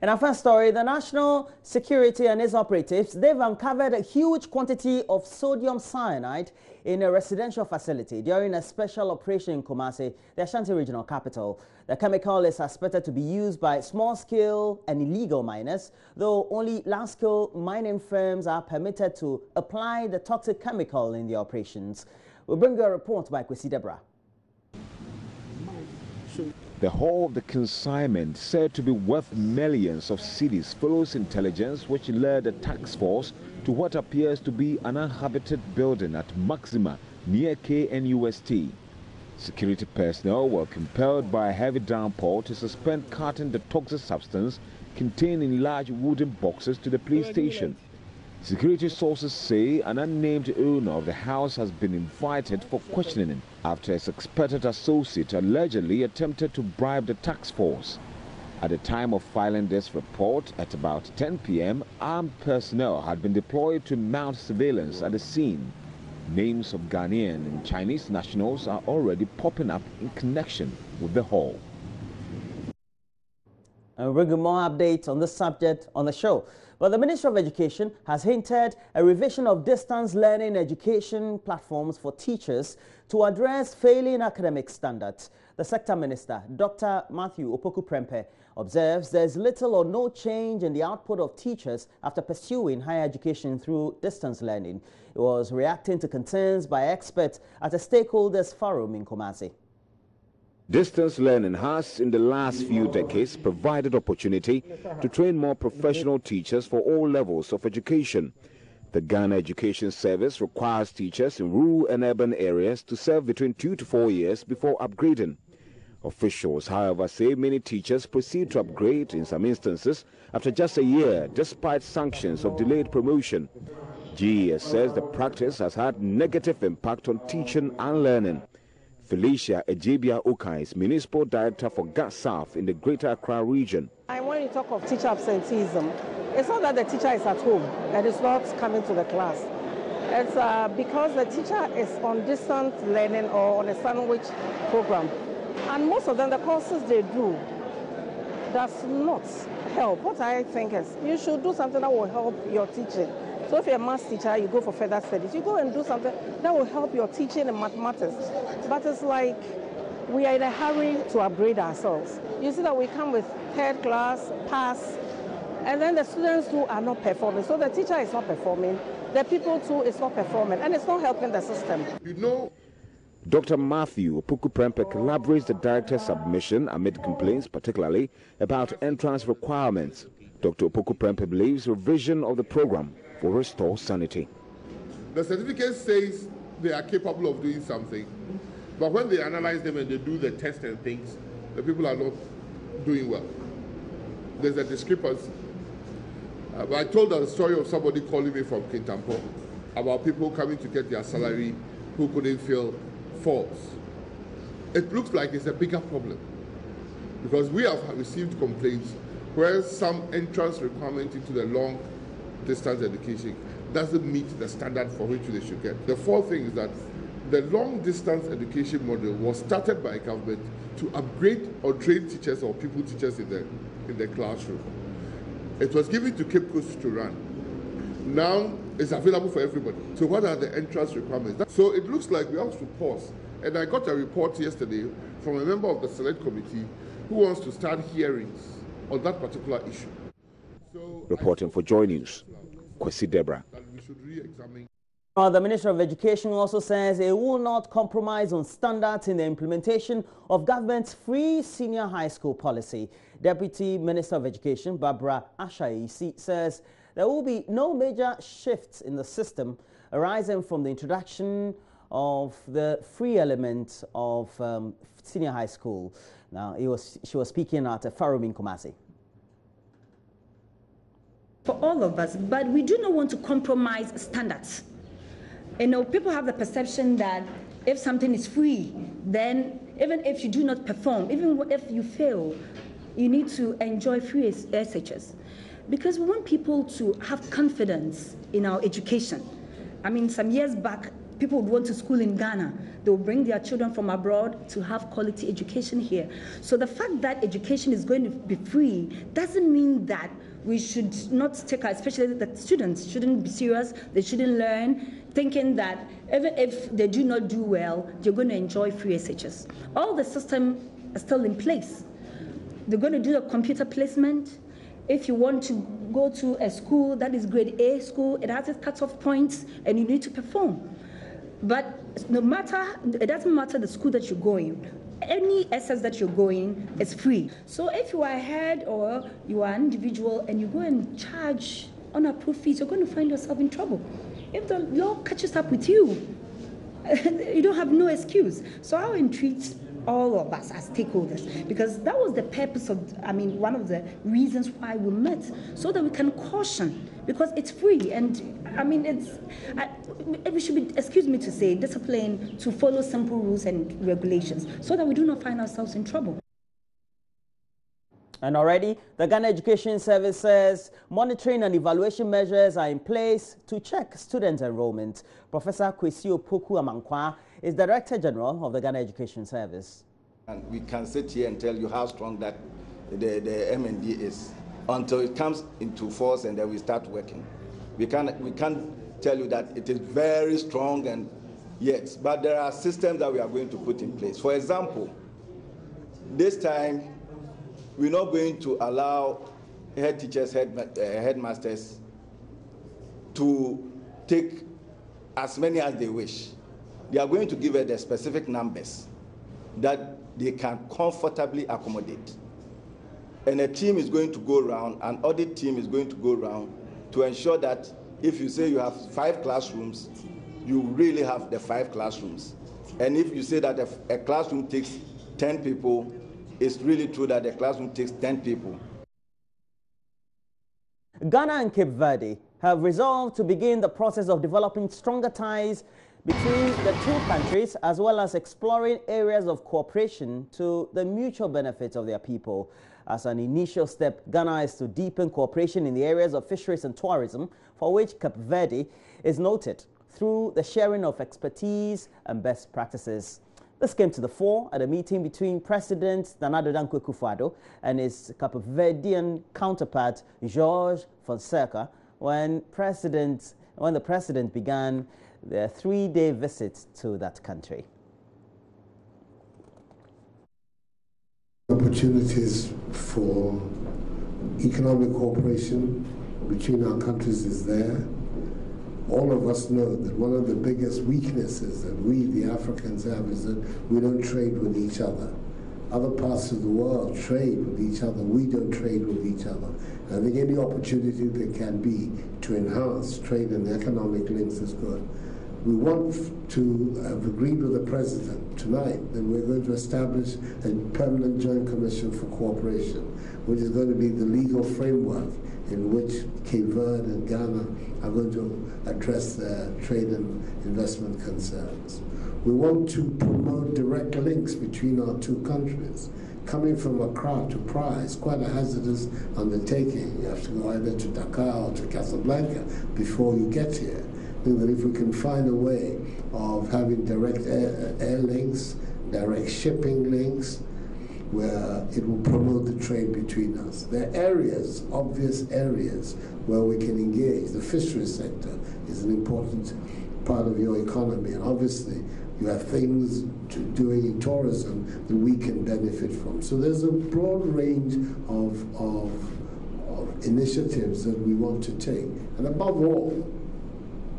In our first story, the National Security and its operatives, they've uncovered a huge quantity of sodium cyanide in a residential facility during a special operation in KUMASI, the Ashanti regional capital. The chemical is suspected to be used by small-scale and illegal miners, though only large-scale mining firms are permitted to apply the toxic chemical in the operations. We'll bring you a report by Kwesi Deborah. The haul of the consignment, said to be worth millions of cedis, follows intelligence which led the task force to what appears to be an uninhabited building at Maxima near KNUST. Security personnel were compelled by a heavy downpour to suspend carting the toxic substance contained in large wooden boxes to the police station. Security sources say an unnamed owner of the house has been invited for questioning after a suspected associate allegedly attempted to bribe the task force. At the time of filing this report, at about 10 p.m., armed personnel had been deployed to mount surveillance at the scene. Names of Ghanaian and Chinese nationals are already popping up in connection with the haul. And we'll bring you more updates on this subject on the show. But the Ministry of Education has hinted a revision of distance learning education platforms for teachers to address failing academic standards. The Sector Minister, Dr. Matthew Opoku-Prempeh, observes there is little or no change in the output of teachers after pursuing higher education through distance learning. He was reacting to concerns by experts at a stakeholders forum in KUMASI. Distance learning has, in the last few decades, provided opportunity to train more professional teachers for all levels of education. The Ghana Education Service requires teachers in rural and urban areas to serve between 2 to 4 years before upgrading. Officials, however, say many teachers proceed to upgrade in some instances after just a year, despite sanctions of delayed promotion. GES says the practice has had negative impact on teaching and learning. Felicia Ejebia Okai is Municipal Director for Gov't South in the Greater Accra region. When you talk of teacher absenteeism, it's not that the teacher is at home and is not coming to the class. It's because the teacher is on distance learning or on a sandwich program. And most of them, the courses they do does not help. What I think is you should do something that will help your teaching. So if you're a maths teacher, you go for further studies. You go and do something that will help your teaching in mathematics. But it's like we are in a hurry to upgrade ourselves. You see that we come with third class, pass, and then the students too are not performing. So the teacher is not performing, the people too is not performing, and it's not helping the system. You know, Dr. Matthew Opoku-Prempeh corroborates the director's submission amid complaints, particularly about entrance requirements. Dr. Opoku-Prempeh believes revision of the program will restore sanity. The certificate says they are capable of doing something, but when they analyze them and they do the test and things, the people are not doing well. There's a discrepancy. I told a story of somebody calling me from Kintampo about people coming to get their salary who couldn't fill forms. It looks like it's a bigger problem because we have received complaints where some entrance requirement into the long distance education doesn't meet the standard for which they should get. The fourth thing is that the long distance education model was started by government to upgrade or train teachers or pupil teachers in the classroom. It was given to Cape Coast to run. Now it's available for everybody. So what are the entrance requirements? So it looks like we have to pause. And I got a report yesterday from a member of the select committee who wants to start hearings on that particular issue. Reporting for Joy News, Kwesi Deborah. The Ministry of Education also says it will not compromise on standards in the implementation of government's free senior high school policy. Deputy Minister of Education Barbara Ashayi says there will be no major shifts in the system arising from the introduction of the free element of senior high school. Now, she was speaking at a forum in KUMASI. For all of us, but we do not want to compromise standards. You know, people have the perception that if something is free, then even if you do not perform, even if you fail, you need to enjoy free SHS. Because we want people to have confidence in our education. I mean, some years back, people would want to school in Ghana. They will bring their children from abroad to have quality education here. So the fact that education is going to be free doesn't mean that we should not take, especially the students shouldn't be serious. They shouldn't learn thinking that even if they do not do well, they're going to enjoy free SHS. All the system is still in place. They're going to do the computer placement. If you want to go to a school that is grade A school, it has its cutoff points and you need to perform. But no matter, it doesn't matter the school that you're going, any SS that you're going is free. So if you are a head or you are an individual and you go and charge unapproved fees, you're going to find yourself in trouble. If the law catches up with you, you don't have no excuse. So I entreat all of us as stakeholders, because that was the purpose of, one of the reasons why we met, so that we can caution, because it's free, and we should be, excuse me to say, disciplined to follow simple rules and regulations, so that we do not find ourselves in trouble. And already, the Ghana Education Service says monitoring and evaluation measures are in place to check student enrollment. Professor Kwesi Opoku Amankwa is Director General of the Ghana Education Service. And we can sit here and tell you how strong that the MND is until it comes into force and then we start working. We can't tell you that it is very strong and yet, but there are systems that we are going to put in place. For example, this time, we're not going to allow head teachers, headmasters to take as many as they wish. They are going to give us the specific numbers that they can comfortably accommodate. And a team is going to go around, an audit team is going to go around to ensure that if you say you have 5 classrooms, you really have the 5 classrooms. And if you say that a classroom takes 10 people, it's really true that the classroom takes 10 people. Ghana and Cape Verde have resolved to begin the process of developing stronger ties between the two countries, as well as exploring areas of cooperation to the mutual benefit of their people. As an initial step, Ghana is to deepen cooperation in the areas of fisheries and tourism, for which Cape Verde is noted, through the sharing of expertise and best practices. This came to the fore at a meeting between President Nana Addo Dankwa Akufo-Addo and his Cape Verdean counterpart, George Fonseca, when the president began their 3-day visit to that country. Opportunities for economic cooperation between our countries is there. All of us know that one of the biggest weaknesses that we, the Africans, have is that we don't trade with each other. Other parts of the world trade with each other. We don't trade with each other. I think any opportunity there can be to enhance trade and economic links is good. We want to have agreed with the President tonight that we're going to establish a permanent joint commission for cooperation, which is going to be the legal framework in which Cape Verde and Ghana are going to address their trade and investment concerns. We want to promote direct links between our two countries. Coming from Accra to Praia is quite a hazardous undertaking. You have to go either to Dakar or to Casablanca before you get here. I think that if we can find a way of having direct air links, direct shipping links, where it will promote the trade between us. There are areas, obvious areas, where we can engage. The fisheries sector is an important part of your economy, and obviously you have things doing in tourism that we can benefit from. So there's a broad range of initiatives that we want to take. And above all,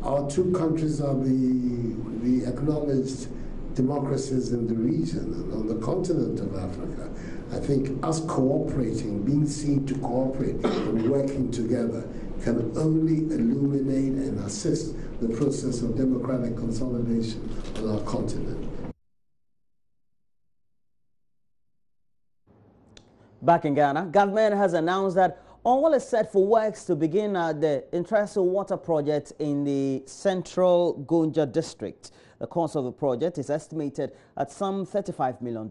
our two countries are the acknowledged democracies in the region and on the continent of Africa. I think us cooperating, being seen to cooperate and working together can only illuminate and assist the process of democratic consolidation on our continent. Back in Ghana, government has announced that all is set for works to begin at the Ntereso Water project in the central Gonja district. The cost of the project is estimated at some $35 million.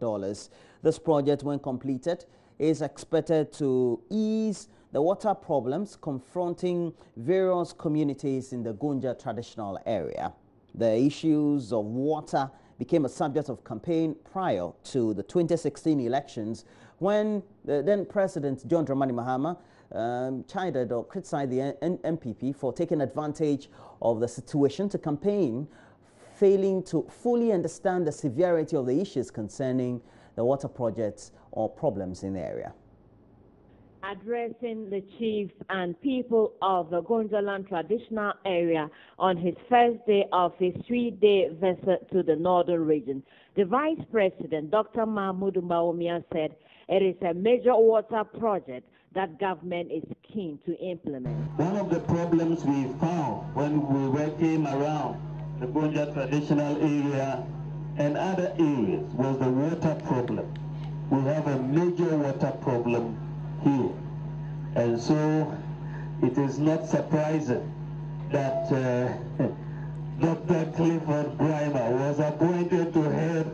This project, when completed, is expected to ease the water problems confronting various communities in the Gonja traditional area. The issues of water became a subject of campaign prior to the 2016 elections, when the then President John Dramani Mahama chided or criticized the NPP for taking advantage of the situation to campaign, failing to fully understand the severity of the issues concerning the water projects or problems in the area. Addressing the chiefs and people of the Gonjaland traditional area on his first day of his 3-day visit to the northern region, the Vice President, Dr. Mahmoud Bawumia, said it is a major water project that government is keen to implement. One of the problems we found when we came around the Gonja traditional area and other areas was the water problem. We have a major water problem here. And so it is not surprising that Dr. Clifford Brimer was appointed to head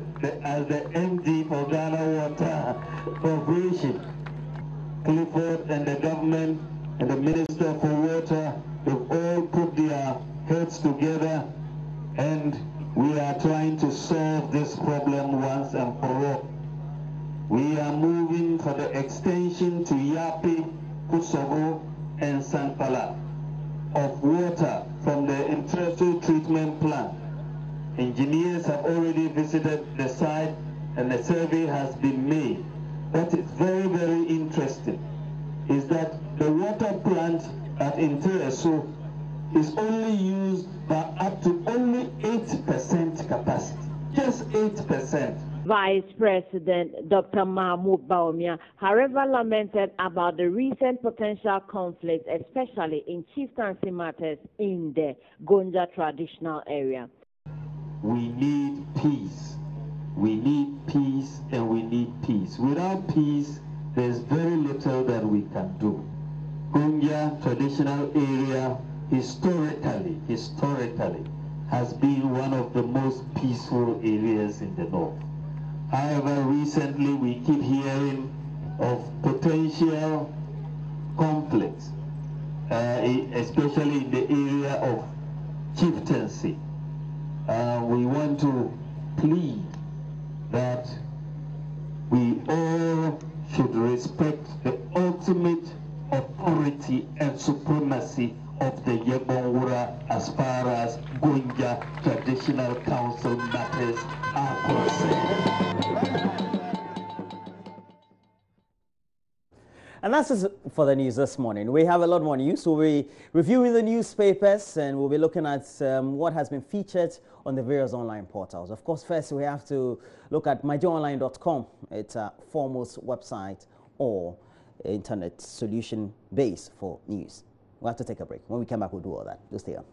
as the MD for Ghana Water Corporation. Clifford and the government and the Minister for Water, they've all put their heads together, and we are trying to solve this problem once and for all. We are moving for the extension to Yapi, Kusogo, and Sankpala of water from the Ntereso treatment plant. Engineers have already visited the site and the survey has been made. What is very, very interesting is that the water plant at Ntereso is only used by up to only 8% capacity, just 8%. Vice President Dr. Mahmoud Bawumia, however, lamented about the recent potential conflicts, especially in chieftaincy matters in the Gonja traditional area. We need peace. We need peace and we need peace. Without peace, there's very little that we can do. Gonja traditional area historically has been one of the most peaceful areas in the north. However, recently we keep hearing of potential conflicts, especially in the area of chieftaincy. We want to plead that we all should respect the ultimate authority and supremacy of the Yebonwura as far as Gonja Traditional Council matters are concerned. And that's it for the news this morning. We have a lot more news. We'll be reviewing the newspapers and we'll be looking at what has been featured on the various online portals. Of course, first we have to look at myjoyonline.com. It's a foremost website or internet solution base for news. We'll have to take a break. When we come back, we'll do all that. Just stay on.